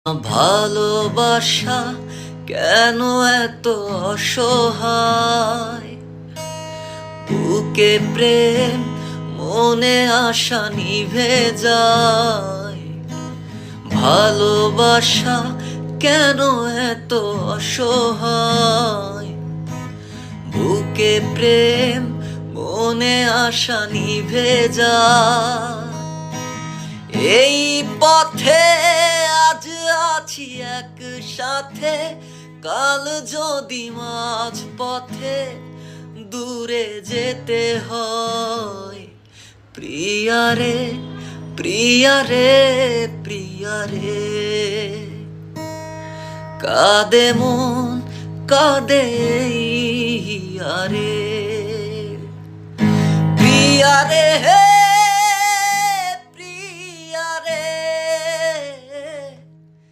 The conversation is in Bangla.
ভালোবাসা কেন এত অসহায়? বুকে প্রেম মনে আশা নিভে যায়। ভালোবাসা কেন এত অসহায়? বুকে প্রেম মনে আশা নিভে যায়। এই পথে আজ আছি একসাথে, কাল যদি মাঝ পথে দূরে যেতে হয়। প্রিয়ারে প্রিয়ারে প্রিয়ারে, কাঁদে মন কাঁদে আরে প্রিয়ারে হে